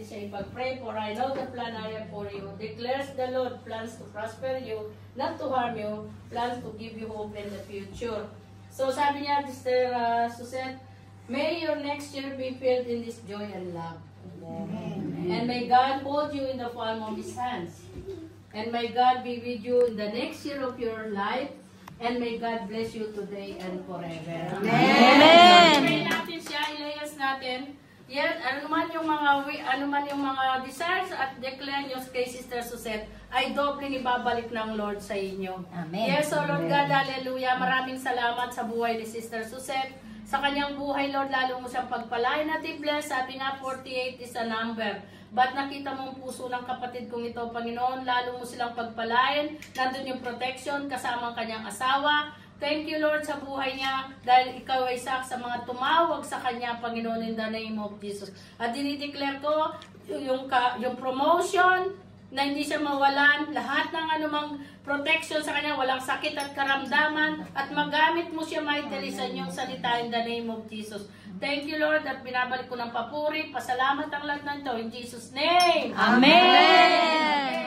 natin siya ipag-pray. For I know the plan I have for you. Declares the Lord, plans to prosper you, not to harm you, plans to give you hope in the future. So sabi niya, Sister Suzette, may your next year be filled in this joy and love. Amen. And may God hold you in the palm of His hands. And may God be with you in the next year of your life. And may God bless you today and forever. Amen. Pray natin siya, ilayas natin. Yan, ano man yung mga desires at declare nyo kay Sister Suzette, ay dobling ibabalik ng Lord sa inyo. Amen. Yes, so Lord God, hallelujah. Maraming salamat sa buhay ni Sister Suzette. Sa kanyang buhay, Lord, lalo mo siyang pagpalain at i-bless. Sabi nga, 48 is a number. Ba't nakita mo ang puso ng kapatid kong ito, Panginoon? Lalo mo silang pagpalain. Nandun yung protection kasama ang kanyang asawa. Thank you, Lord, sa buhay niya dahil ikaw ay isa sa mga tumawag sa kanya, Panginoon, in the name of Jesus. At dinideclare ko yung promotion na hindi siya mawalan, lahat ng anumang protection sa kanya, walang sakit at karamdaman, at magamit mo siya mightily sa inyong salita in the name of Jesus. Thank you, Lord, at binabalik ko ng papuri, pasalamat ang lahat ng ito in Jesus' name. Amen!